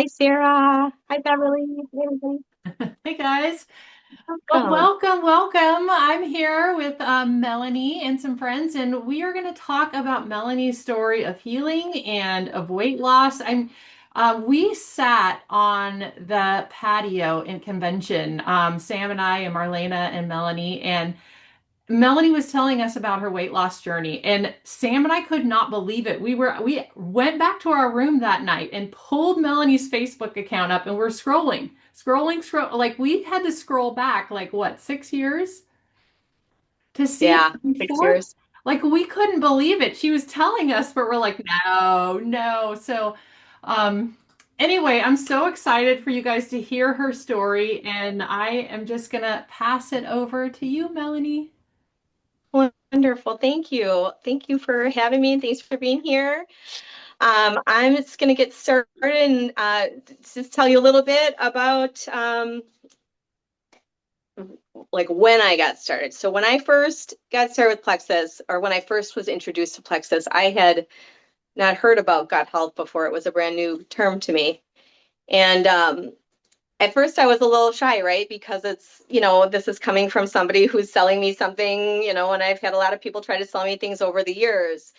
Hi, Sarah. Hi, Beverly. Hey, everybody. Hey guys. Well, Welcome. welcome. I'm here with Melanie and some friends, and we are going to talk about Melanie's story of healing and of weight loss. We sat on the patio in convention, Sam and I and Marlena and Melanie, and Melanie was telling us about her weight loss journey, and Sam and I could not believe it. We went back to our room that night and pulled Melanie's Facebook account up, and we're scroll. Like we had to scroll back like what, 6 years to see it Yeah, 6 years. before. Like we couldn't believe it. She was telling us, but we're like, no, no. Um, anyway, I'm so excited for you guys to hear her story, and I am just gonna pass it over to you, Melanie. Wonderful. Thank you. Thank you for having me. Thanks for being here. I'm just going to get started and just tell you a little bit about like when I got started. So when I first got started with Plexus, or when I first was introduced to Plexus, I had not heard about gut health before. It was a brand new term to me. And at first I was a little shy, right? Because this is coming from somebody who's selling me something, and I've had a lot of people try to sell me things over the years.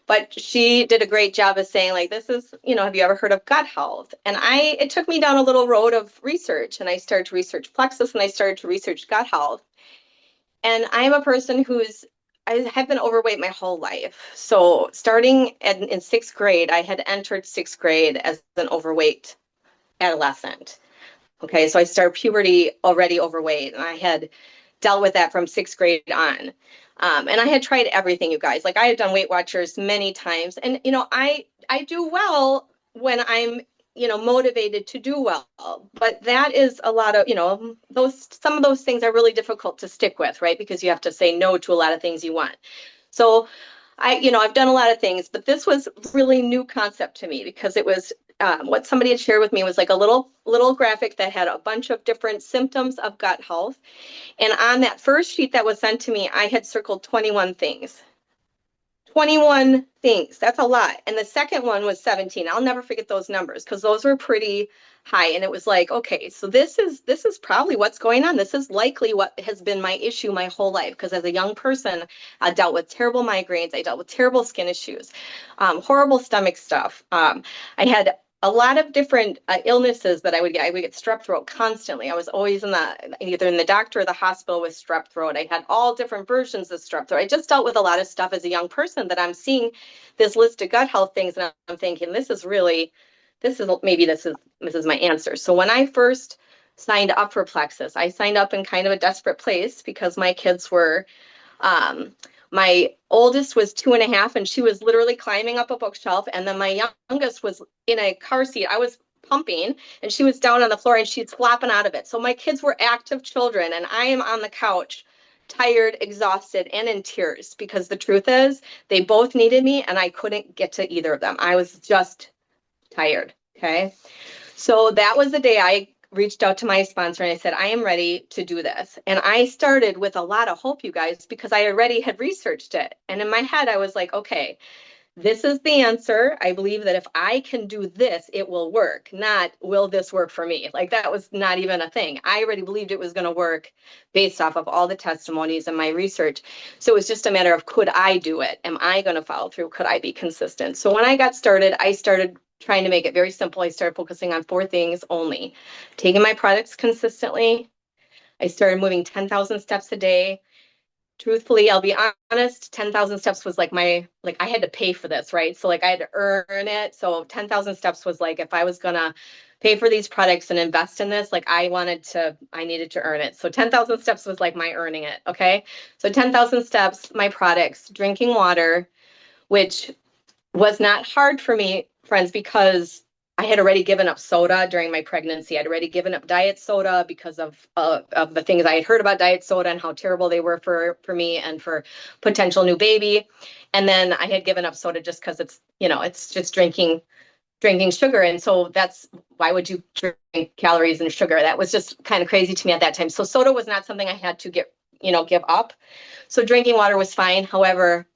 But she did a great job of saying, like, this is, have you ever heard of gut health? And it took me down a little road of research, and I started to research Plexus and I started to research gut health. And I'm a person I have been overweight my whole life. So starting in sixth grade, I had entered sixth grade as an overweight adolescent. Okay, so I started puberty already overweight, and I had dealt with that from sixth grade on. And I had tried everything, you guys. Like I had done Weight Watchers many times, and I do well when I'm motivated to do well. But that is a lot of those some of those things are really difficult to stick with, right? Because you have to say no to a lot of things you want. So I've done a lot of things, but this was really new concept to me because it was what somebody had shared with me was like a little graphic that had a bunch of different symptoms of gut health. And on that first sheet that was sent to me, I had circled 21 things. 21 things. That's a lot. And the second one was 17. I'll never forget those numbers because those were pretty high. And it was like, okay, so this is probably what's going on. This is likely what has been my issue my whole life. Because as a young person, I dealt with terrible migraines. I dealt with terrible skin issues, horrible stomach stuff. I had a lot of different illnesses that I would get. I would get strep throat constantly. I was always either in the doctor or the hospital with strep throat. I had all different versions of strep throat. I just dealt with a lot of stuff as a young person that I'm seeing this list of gut health things, and I'm thinking, this is my answer. So when I first signed up for Plexus, I signed up in kind of a desperate place because my kids were um, my oldest was 2.5, and she was literally climbing up a bookshelf. And then my youngest was in a car seat. I was pumping, and she was down on the floor, and she's flopping out of it. So my kids were active children, and I am on the couch, tired, exhausted, and in tears because the truth is, they both needed me, and I couldn't get to either of them. I was just tired. Okay. So that was the day I reached out to my sponsor and I said, I am ready to do this. And I started with a lot of hope, you guys, because I already had researched it. And in my head, I was like, okay, this is the answer. I believe that if I can do this, it will work. Not, will this work for me? Like that was not even a thing. I already believed it was going to work based off of all the testimonies and my research. So it was just a matter of, could I do it? Am I going to follow through? Could I be consistent? So when I got started, I started trying to make it very simple. I started focusing on four things only: taking my products consistently. I started moving 10,000 steps a day. Truthfully, I'll be honest, 10,000 steps was like I had to pay for this, right? So like I had to earn it. So 10,000 steps was like, if I was gonna pay for these products and invest in this, like I needed to earn it. So 10,000 steps was like my earning it. Okay. So 10,000 steps, my products, drinking water, which was not hard for me, friends, because I had already given up soda during my pregnancy. I'd already given up diet soda because of the things I had heard about diet soda and how terrible they were for me and for potential new baby. And then I had given up soda just because it's just drinking sugar. And so that's why would you drink calories and sugar? That was just kind of crazy to me at that time. So soda was not something I had to give up. So drinking water was fine. However,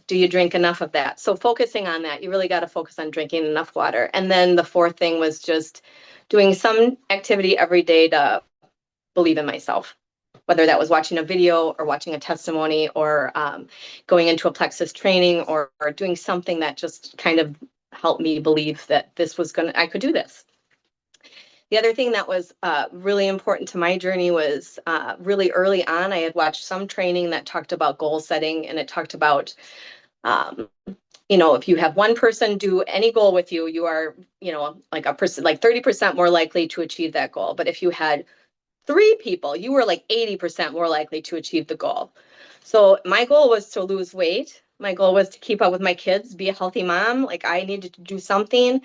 do you drink enough of that? So focusing on that, you really got to focus on drinking enough water. And then the fourth thing was just doing some activity every day to believe in myself, whether that was watching a video or watching a testimony or going into a plexus training or doing something that just kind of helped me believe that I could do this. The other thing that was really important to my journey was really early on, I had watched some training that talked about goal setting, and it talked about, if you have one person do any goal with you, you are, like 30% more likely to achieve that goal. But if you had 3 people, you were like 80% more likely to achieve the goal. So my goal was to lose weight. My goal was to keep up with my kids, be a healthy mom. Like I needed to do something.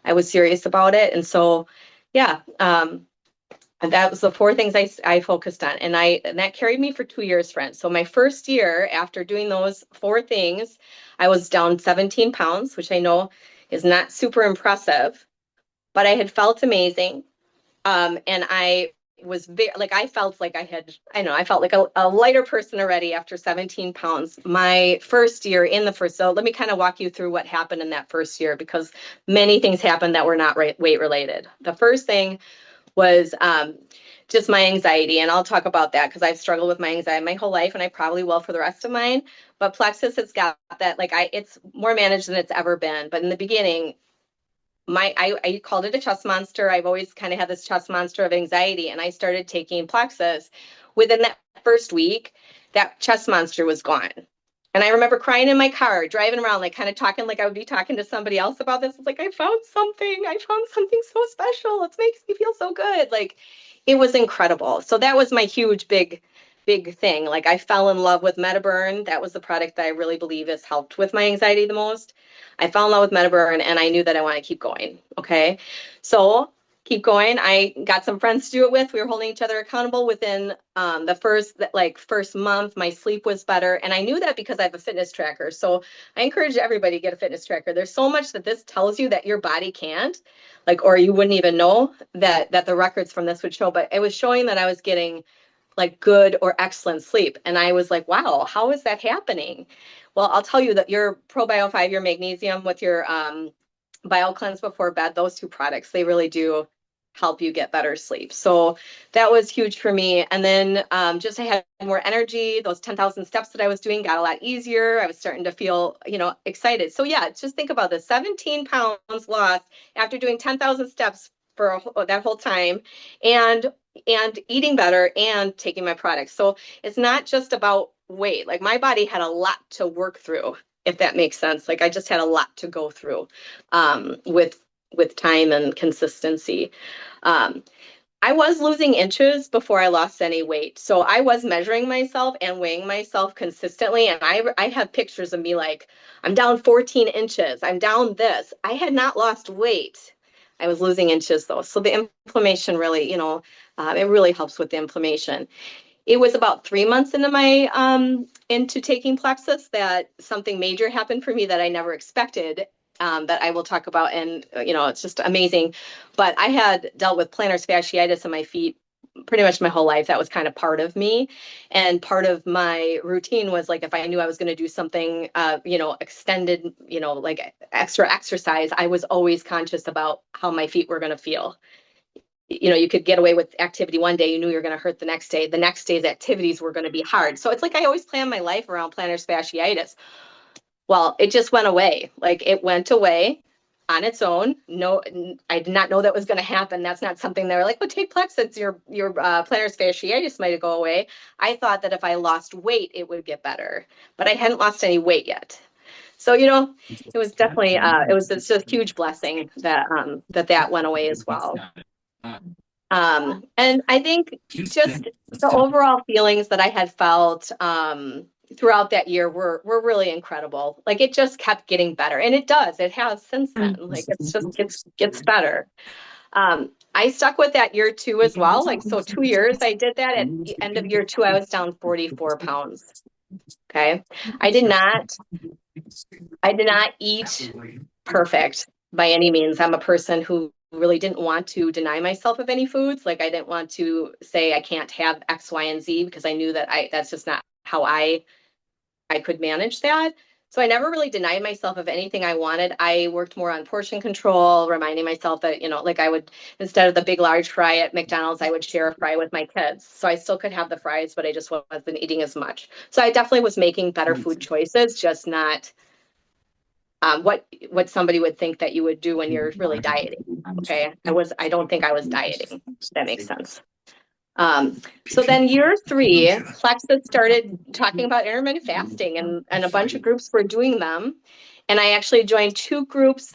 I was serious about it. And so, yeah, and that was the 4 things I focused on. And that carried me for 2 years, friends. So my first year after doing those 4 things, I was down 17 pounds, which I know is not super impressive, but I had felt amazing. And I was very, like, I felt like I felt like a lighter person already after 17 pounds. My first year so let me kind of walk you through what happened in that first year, because many things happened that were not weight related. The first thing was just my anxiety. And I'll talk about that because I've struggled with my anxiety my whole life, and I probably will for the rest of mine. But Plexus has got that, it's more managed than it's ever been. But in the beginning, I called it a chest monster. I've always kind of had this chest monster of anxiety, and I started taking Plexus. Within that first week, that chest monster was gone. And I remember crying in my car, driving around, like kind of talking like I would be talking to somebody else about this. It's like, I found something so special. It makes me feel so good. Like, it was incredible. So that was my huge, big thing. Like, I fell in love with MetaBurn. That was the product that I really believe has helped with my anxiety the most. I fell in love with MetaBurn, and I knew that I want to keep going. Okay. So keep going. I got some friends to do it with. We were holding each other accountable. Within the first month, my sleep was better. And I knew that because I have a fitness tracker. So I encourage everybody to get a fitness tracker. There's so much that this tells you that your body can't, or you wouldn't even know that the records from this would show. But it was showing that I was getting like good or excellent sleep. And I was like, wow, how is that happening? Well, I'll tell you that your ProBio 5, your magnesium with your Bio Cleanse before bed, those 2 products, they really do help you get better sleep. So that was huge for me. And then just I had more energy. Those 10,000 steps that I was doing got a lot easier. I was starting to feel, excited. So yeah, just think about this: 17 pounds lost after doing 10,000 steps for that whole time, and eating better and taking my products. So it's not just about weight. Like, my body had a lot to work through, if that makes sense. Like, I just had a lot to go through with time and consistency. I was losing inches before I lost any weight. So I was measuring myself and weighing myself consistently. And I have pictures of me like, I'm down 14 inches. I'm down this. I had not lost weight. I was losing inches though. So the inflammation really, it really helps with the inflammation. It was about 3 months into my into taking Plexus that something major happened for me that I never expected, that I will talk about. And it's just amazing. But I had dealt with plantar fasciitis in my feet pretty much my whole life. That was kind of part of me, and part of my routine was like, if I knew I was going to do something extended, like extra exercise, I was always conscious about how my feet were going to feel. You could get away with activity one day, you knew you're going to hurt the next day. The next day's activities were going to be hard. So it's like I always plan my life around plantar fasciitis. Well, it just went away. Like, it went away on its own. No, I did not know that was going to happen. That's not something they were like, well, take Plexus, your plantar fasciitis might go away. I thought that if I lost weight, it would get better, but I hadn't lost any weight yet. So, it was definitely, it's just a huge blessing that that went away as well. And I think just the overall feelings that I had felt throughout that year were really incredible. Like, it just kept getting better, and it does. It has since then. Like, it's just gets better. I stuck with that year 2 as well. Like, so 2 years I did that. At the end of year 2, I was down 44 pounds. Okay. I did not eat perfect by any means. I'm a person who really didn't want to deny myself of any foods. Like, I didn't want to say I can't have X, Y, and Z, because I knew that that's just not how I could manage that. So I never really denied myself of anything I wanted. I worked more on portion control, reminding myself that, like I would, instead of the big, large fry at McDonald's, I would share a fry with my kids. So I still could have the fries, but I just wasn't eating as much. So I definitely was making better food choices, just not what somebody would think that you would do when you're really dieting. Okay. I don't think I was dieting. If that makes sense. So then year three, Plexus started talking about intermittent fasting, and a bunch of groups were doing them. And I actually joined two groups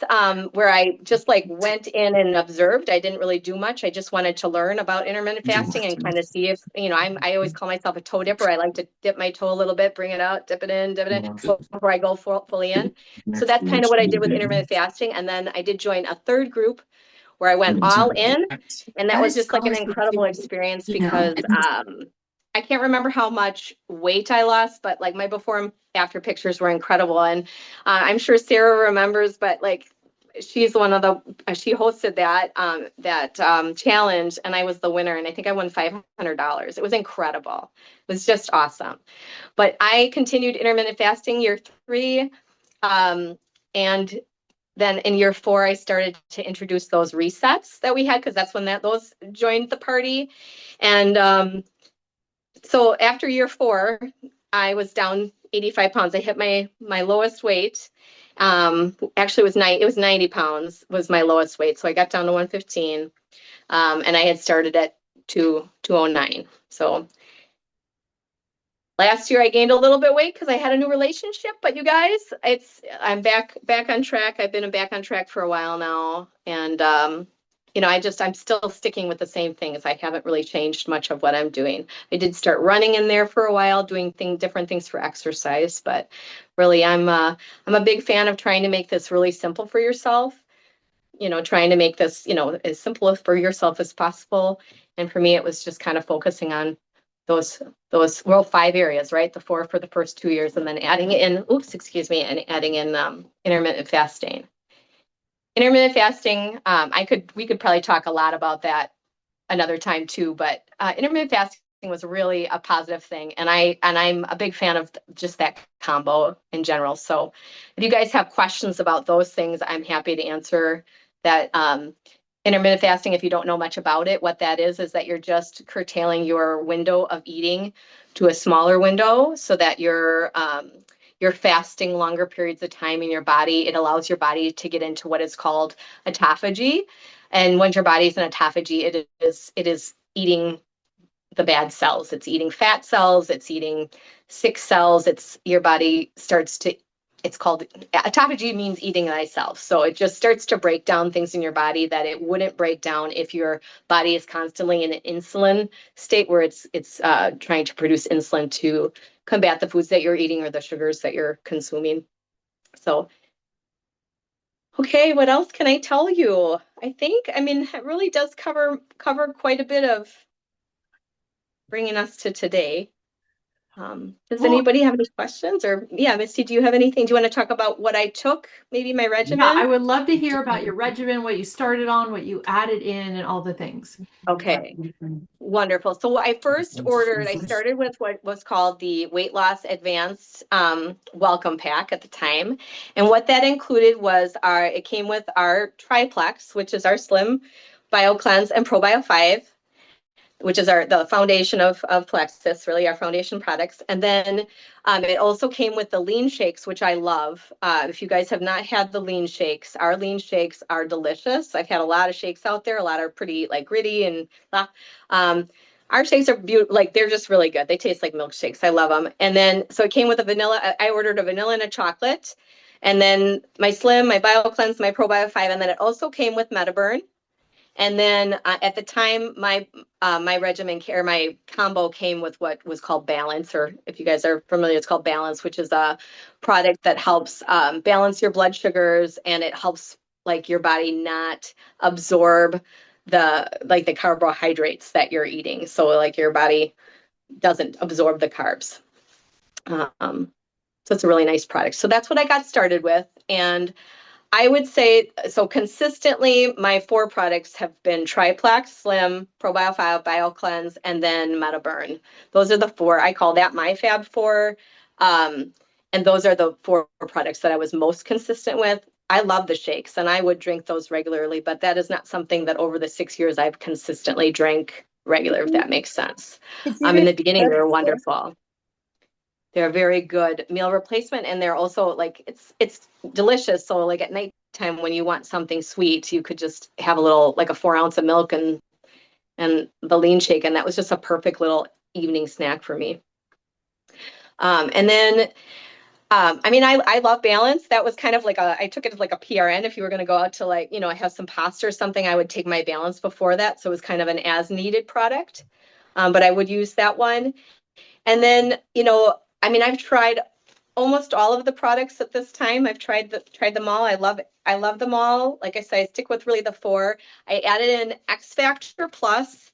where I just like went in and observed. I didn't really do much. I just wanted to learn about intermittent fasting and kind of see if, I always call myself a toe dipper. I like to dip my toe a little bit, bring it out, dip it in before I go fully in. So that's kind of what I did with intermittent fasting. And then I did join a third group where I went all in. And that was just like an incredible experience because I can't remember how much weight I lost, but like my before and after pictures were incredible. And I'm sure Sarah remembers, but like she's one of she hosted that challenge, and I was the winner. And I think I won $500. It was incredible. It was just awesome. But I continued intermittent fasting year three. And then in year four, I started to introduce those resets that we had because that's when those joined the party. And so after year four, I was down 85 pounds. I hit my lowest weight. Actually, it was 90 pounds was my lowest weight. So I got down to 115, and I had started at 209. So last year I gained a little bit of weight because I had a new relationship, but you guys, I'm back on track. I've been back on track for a while now, and I'm still sticking with the same things. I haven't really changed much of what I'm doing. I did start running in there for a while, doing different things for exercise, but really I'm a big fan of trying to make this really simple for yourself. Trying to make this, as simple for yourself as possible. And for me, it was just kind of focusing on those well, 5 areas, right? The 4 for the first 2 years, and then adding in, intermittent fasting. Intermittent fasting, we could probably talk a lot about that another time too, but intermittent fasting was really a positive thing, and I'm a big fan of just that combo in general. So if you guys have questions about those things, I'm happy to answer that. Intermittent fasting, if you don't know much about it, what that is that you're just curtailing your window of eating to a smaller window so that you're fasting longer periods of time in your body. It allows your body to get into what is called autophagy. And when your body's in autophagy, it is eating the bad cells. It's eating fat cells, it's eating sick cells. Your body starts to, it's called autophagy, means eating thyself. So it just starts to break down things in your body that it wouldn't break down if your body is constantly in an insulin state where it's trying to produce insulin to combat the foods that you're eating or the sugars that you're consuming. So, okay, what else can I tell you? It really does cover quite a bit of bringing us to today. Does anybody have any questions? Or yeah, Misty, do you have anything? Do you want to talk about what I took? Maybe my Yeah, I regimen? would love to hear about your regimen, what you started on, what you added in, and all the things. Okay, wonderful. So I started with what was called the Weight Loss Advanced Welcome Pack at the time. And what that included was it came with our Triplex, which is our Slim Bio Cleanse and ProBio 5, which is the foundation of Plexus, really our foundation products. And then it also came with the lean shakes, which I love. If you guys have not had the lean shakes, our lean shakes are delicious. I've had a lot of shakes out there. A lot are pretty like gritty and our shakes are beautiful. Like they're just really good. They taste like milkshakes. I love them. And then, so it came with a vanilla. I ordered a vanilla and a chocolate. And then my Slim, my Bio Cleanse, my ProBio 5. And then it also came with MetaBurn. And then at the time, my regimen or my combo came with what was called Balance, or if you guys are familiar, it's called Balance, which is a product that helps balance your blood sugars, and it helps like your body not absorb the carbohydrates that you're eating. So like your body doesn't absorb the carbs. So it's a really nice product. So that's what I got started with, and I would say, so consistently, my 4 products have been Triplex, Slim, ProBio 5, Bio Cleanse, and then MetaBurn. Those are the 4. I call that my Fab 4. And And those are the four products that I was most consistent with. I love the shakes and I would drink those regularly, but that is not something that over the 6 years I've consistently drank regular, if that makes sense. Could you In the repeat beginning, they those were four? wonderful. They're a very good meal replacement, and they're also like it's delicious. So like at nighttime when you want something sweet, you could just have a little like a 4 ounce of milk and the lean shake, and that was just a perfect little evening snack for me. And then I love balance. That was kind of like I took it as like a PRN. If you were going to go out to like, have some pasta or something, I would take my balance before that. So it was kind of an as needed product. But I would use that one. And then, I've tried almost all of the products at this time. I've tried them all. I love them all. Like I said, I stick with really the four. I added in X Factor Plus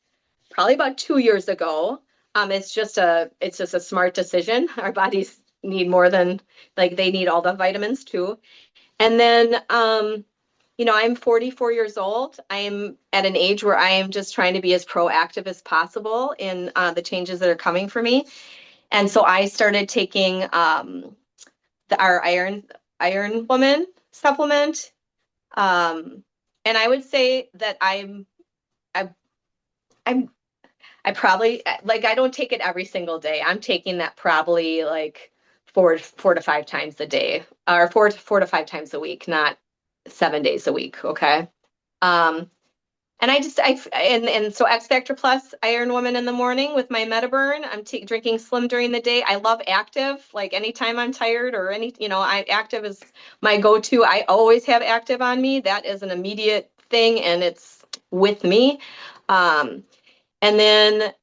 probably about 2 years ago. It's just a smart decision. Our bodies need more than like they need all the vitamins too. And then I'm 44 years old. I am at an age where I am just trying to be as proactive as possible in the changes that are coming for me. And so I started taking our Iron Woman supplement. And I would say that I, I'm I probably like I don't take it every single day. I'm taking that probably like four to five times a day, or four to five times a week, not 7 days a week. Okay. Um, and so X Factor Plus Iron Woman in the morning with my Metaburn. I'm drinking Slim during the day. I love Active. Like anytime I'm tired or Active is my go-to. I always have Active on me. That is an immediate thing, and it's with me. Um, and then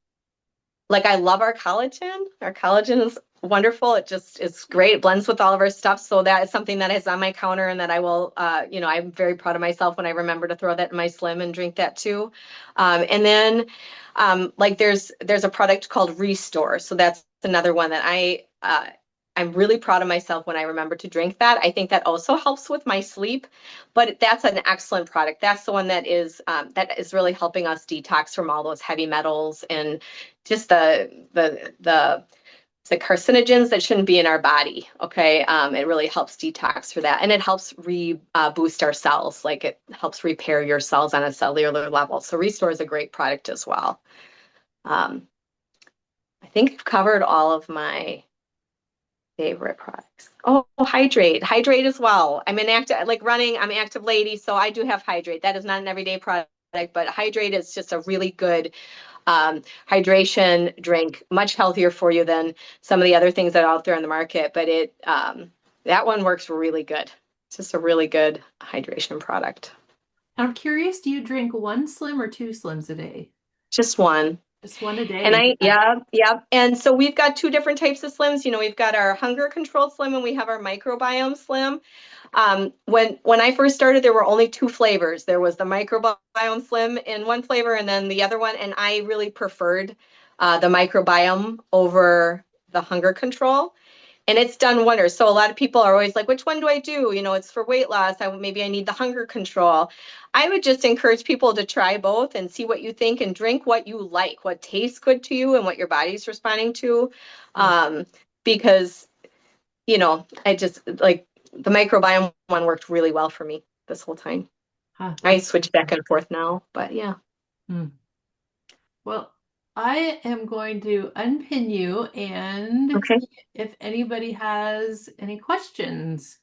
like I love our collagen. Our collagen is wonderful. It just is great. It blends with all of our stuff. So that is something that is on my counter and that I will, I'm very proud of myself when I remember to throw that in my Slim and drink that too. And then like there's a product called Restore. So that's another one that I'm really proud of myself when I remember to drink that. I think that also helps with my sleep, but that's an excellent product. That's the one that is really helping us detox from all those heavy metals and just the carcinogens that shouldn't be in our body. Okay, it really helps detox for that, and it helps boost our cells. Like it helps repair your cells on a cellular level. So Restore is a great product as well. I think I've covered all of my favorite products. Oh, hydrate as well. I'm an active, like running. I'm an active lady, so I do have hydrate. That is not an everyday product, but hydrate is just a really good hydration drink, much healthier for you than some of the other things that are out there on the market. But that one works really good. It's just a really good hydration product. I'm curious, do you drink one Slim or two Slims a day? Just one. Just one a And day. yeah. And so we've got two different types of Slims. We've got our hunger controlled Slim and we have our microbiome Slim. When I first started, there were only two flavors. There was the microbiome Slim in one flavor and then the other one. And I really preferred the microbiome over the hunger control. And it's done wonders. So a lot of people are always like, which one do I do? It's for weight loss. Maybe I need the hunger control. I would just encourage people to try both and see what you think and drink what you like, what tastes good to you and what your body's responding to. Because, I just like the microbiome one worked really well for me this whole time. I switch back and forth now, but yeah. Well, I am going to unpin you and see if anybody has any questions.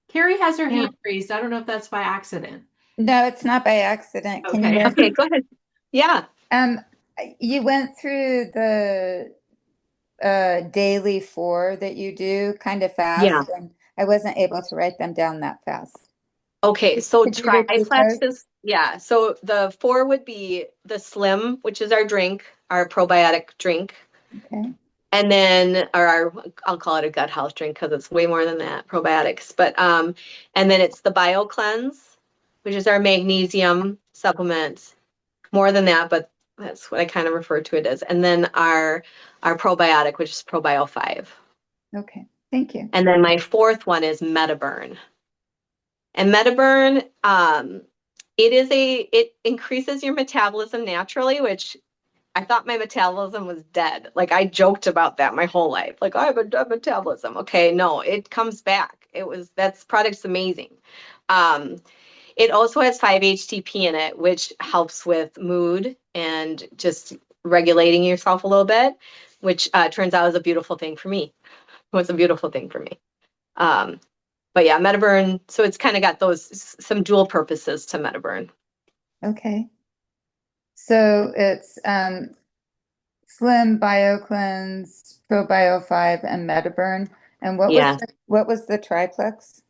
Carrie has her hand raised. I don't know if that's by accident. No, it's not by accident. Can you hear Okay, go ahead. Yeah. You went through the daily 4 that you do kind of fast, and I wasn't able to write them down that fast. Okay, so Could you repeat triplex those? is, yeah. So the 4 would be the Slim, which is our drink, our probiotic drink. Okay. And then, I'll call it a gut health drink because it's way more than that, probiotics. But and then it's the Bio Cleanse, which is our magnesium supplement. More than that, but that's what I kind of refer to it as. And then our probiotic, which is Probio 5. Okay, thank you. And then my 4th one is Metaburn. And Metaburn, it increases your metabolism naturally, which I thought my metabolism was dead. Like I joked about that my whole life. Like I have a dead metabolism. Okay, no, it comes back. That's product's amazing. Um, it also has 5-HTP in it, which helps with mood and just regulating yourself a little bit, which turns out is a beautiful thing for me. It was a beautiful thing for me. Um, but yeah, Metaburn. So it's kind of got those some dual purposes to Metaburn. Okay. So it's Slim, BioCleanse, ProBio 5, and Metaburn. And Yeah. what was the triplex?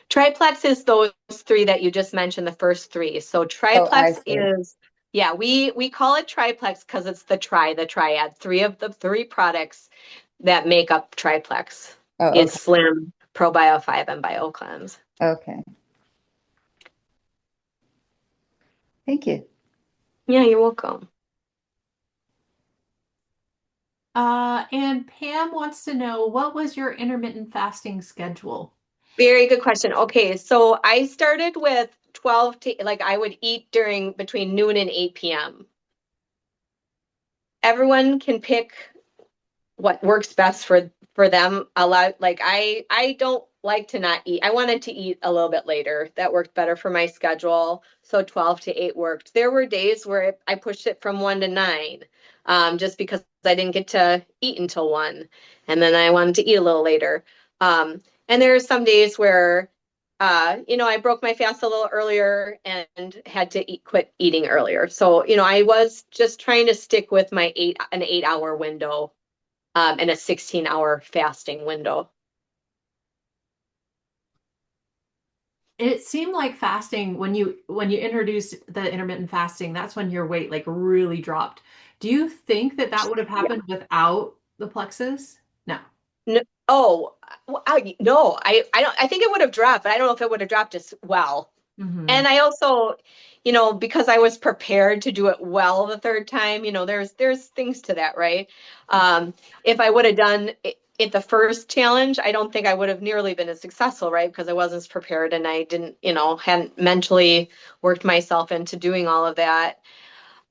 Triplex is those three that you just mentioned, the first three. So Oh, I triplex see. is, yeah, we call it triplex because it's the triad, three of the three products that make up triplex Oh, is okay. Slim, ProBio 5, and BioCleanse. Okay. Thank you. Yeah, you're welcome. And Pam wants to know, what was your intermittent fasting schedule? Very good question. Okay, so I started with 12 to, like, I would eat during between noon and 8 p.m. Everyone can pick what works best for them. A lot, like I don't like to not eat. I wanted to eat a little bit later. That worked better for my schedule. So 12 to 8 worked. There were days where I pushed it from 1 to 9, just because I didn't get to eat until 1, and then I wanted to eat a little later. And there are some days where I broke my fast a little earlier and had to quit eating earlier. So, I was just trying to stick with an 8-hour window, and a 16-hour fasting window. It seemed like fasting when you introduced the intermittent fasting, that's when your weight like really dropped. Do you think that that would have Yeah. happened without the plexus? No. No, oh, no, I don't. I think it would have dropped, but I don't know if it would have dropped as well. Hmm. And I also, because I was prepared to do it well the third time, there's things to that, right? If I would have done it the first challenge, I don't think I would have nearly been as successful, right? Because I wasn't as prepared and I didn't, hadn't mentally worked myself into doing all of that.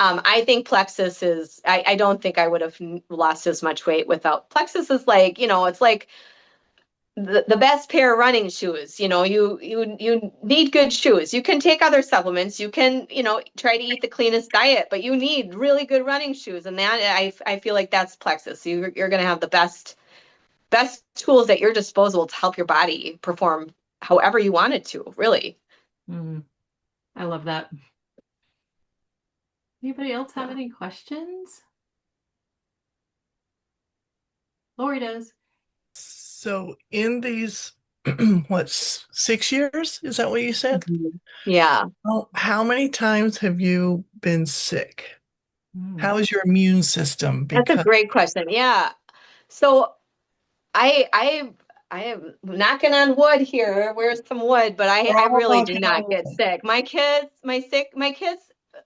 I think Plexus I don't think I would have lost as much weight without. Plexus is like, it's like the best pair of running shoes. You need good shoes. You can take other supplements. You can, try to eat the cleanest diet, but you need really good running shoes. And that I feel like that's Plexus. You're going to have the best tools at your disposal to help your body perform however you want it to, really. Mm, I love that. Anybody else have Yeah. any questions? Lori does. So in these, what, 6 years? Is that what you said? Mhm. Yeah. How many times have you been sick? Mm. How is your immune system? That's a Because great question. Yeah. So I am knocking on wood here. Where's some wood? But we're I all really do knocking not on get wood. sick. My kids,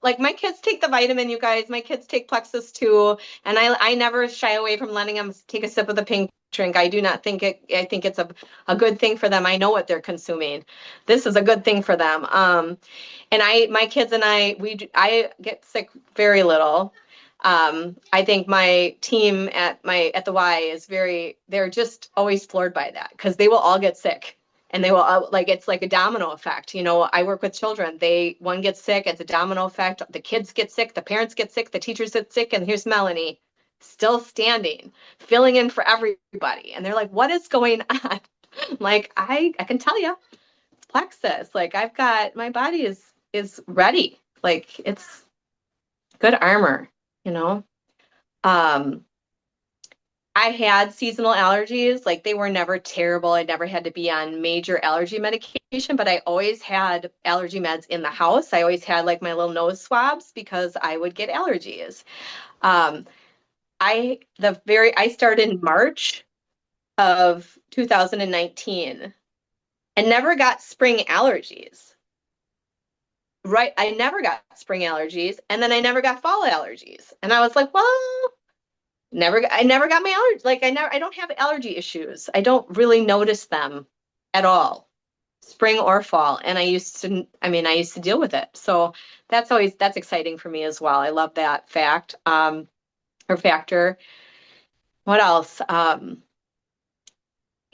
like my kids take the vitamin, you guys. My kids take Plexus too, and I never shy away from letting them take a sip of the pink drink. I do not think it. I think it's a good thing for them. I know what they're consuming. This is a good thing for them. And my kids and I get sick very little. I think my team at the Y they're just always floored by that because they will all get sick and they will all, like, it's like a domino effect. I work with children. One gets sick, it's a domino effect. The kids get sick, the parents get sick, the teachers get sick, and here's Melanie still standing, filling in for everybody. And they're like, what is going on? Like, I can tell you, it's Plexus. Like, my body is ready. Like, it's good armor, you know? Um, I had seasonal allergies. Like, they were never terrible. I never had to be on major allergy medication, but I always had allergy meds in the house. I always had like my little nose swabs because I would get allergies. Um, I started in March of 2019 and never got spring allergies. Right, I never got spring allergies, and then I never got fall allergies. And I was like, well, I never got my allergies. Like, I don't have allergy issues. I don't really notice them at all. spring or fall. And I used to deal with it. So that's exciting for me as well. I love that fact, or factor. What else?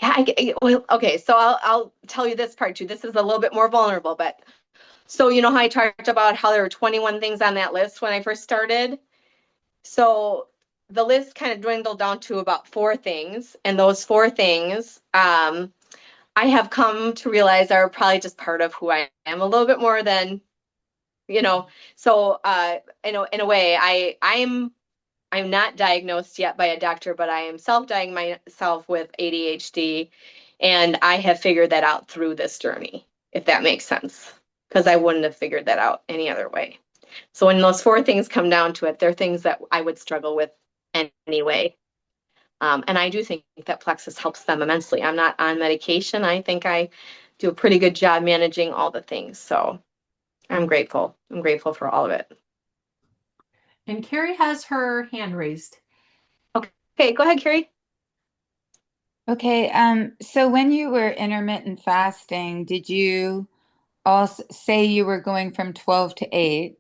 Yeah, well, okay, so I'll tell you this part too. This is a little bit more vulnerable, but so you know how I talked about how there were 21 things on that list when I first started? So the list kind of dwindled down to about 4 things, and those 4 things, I have come to realize are probably just part of who I am a little bit more than, you know. So in a way, I'm not diagnosed yet by a doctor, but I am self-diagnosing myself with ADHD, and I have figured that out through this journey, if that makes sense, because I wouldn't have figured that out any other way. So when those 4 things come down to it, they're things that I would struggle with anyway. And I do think that Plexus helps them immensely. I'm not on medication. I think I do a pretty good job managing all the things. So I'm grateful. I'm grateful for all of it. And Carrie has her hand raised. Okay, go ahead, Carrie. Okay, so when you were intermittent fasting, did you also say you were going from 12 to 8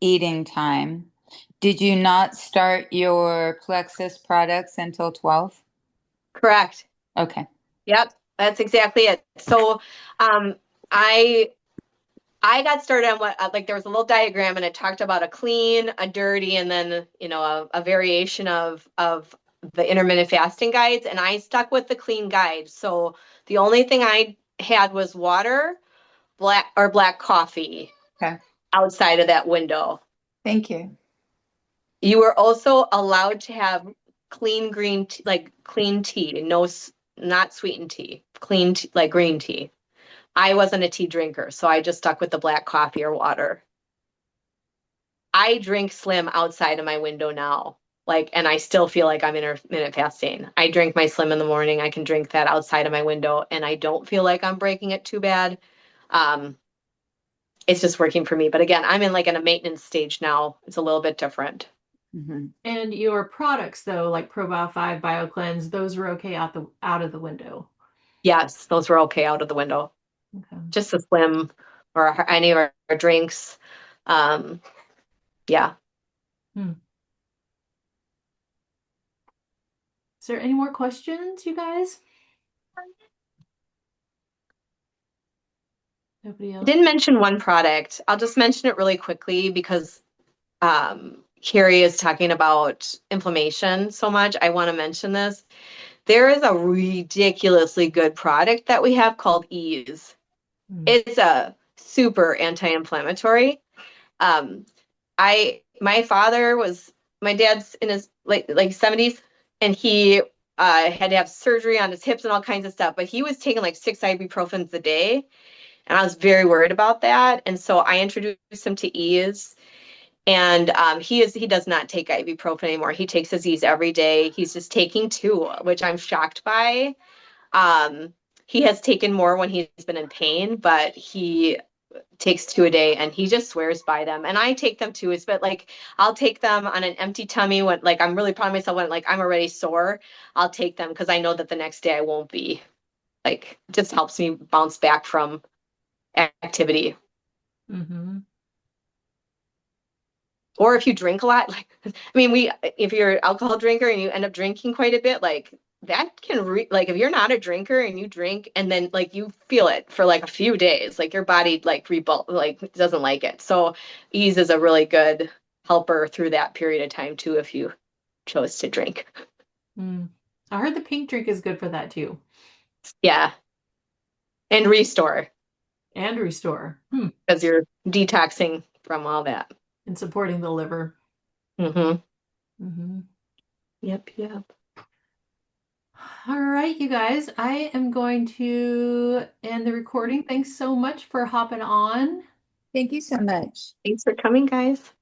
eating time? Did you not start your Plexus products until 12? Correct. Okay. Yep, that's exactly it. So, I got started on what like there was a little diagram and it talked about a clean, a dirty, and then a variation of the intermittent fasting guides, and I stuck with the clean guide. So the only thing I had was water, black coffee Okay. outside of that window. Thank you. You were also allowed to have clean green tea, like clean tea, no, not sweetened tea, clean tea, like green tea. I wasn't a tea drinker, so I just stuck with the black coffee or water. I drink Slim outside of my window now, and I still feel like I'm intermittent fasting. I drink my Slim in the morning. I can drink that outside of my window, and I don't feel like I'm breaking it too bad. Um, it's just working for me. But again, I'm in a maintenance stage now. It's a little bit different. Mm-hmm. And your products, though, like ProBio 5, BioCleanse, those were okay out of the window. Yes, those were okay out of the window. Okay. Just a Slim or any of our drinks. Yeah. Is there any more questions, you guys? Nobody I else? didn't mention one product. I'll just mention it really quickly because Carrie is talking about inflammation so much. I want to mention this. There is a ridiculously good product that we have called Ease. It's a super anti-inflammatory. My dad's in his like 70s, and he had to have surgery on his hips and all kinds of stuff, but he was taking like 6 ibuprofens a day, and I was very worried about that. And so I introduced him to Ease, and he does not take ibuprofen anymore. He takes his Ease every day. He's just taking 2, which I'm shocked by. He has taken more when he's been in pain, but he takes 2 a day, and he just swears by them. And I take them too. But I'll take them on an empty tummy when I'm really proud of myself when I'm already sore. I'll take them because I know that the next day I won't be. It just helps me bounce back from activity. Mm-hmm. Or if you drink a lot, if you're an alcohol drinker and you end up drinking quite a bit, that can if you're not a drinker and you drink and then you feel it for a few days, your body doesn't like it. So Ease is a really good helper through that period of time too, if you chose to drink. I heard the pink drink is good for that too. Yeah. And Restore. And Restore. Because you're detoxing from all that. And supporting the liver. Yep. All right, you guys, I am going to end the recording. Thanks so much for hopping on. Thank you so much. Thanks for coming, guys.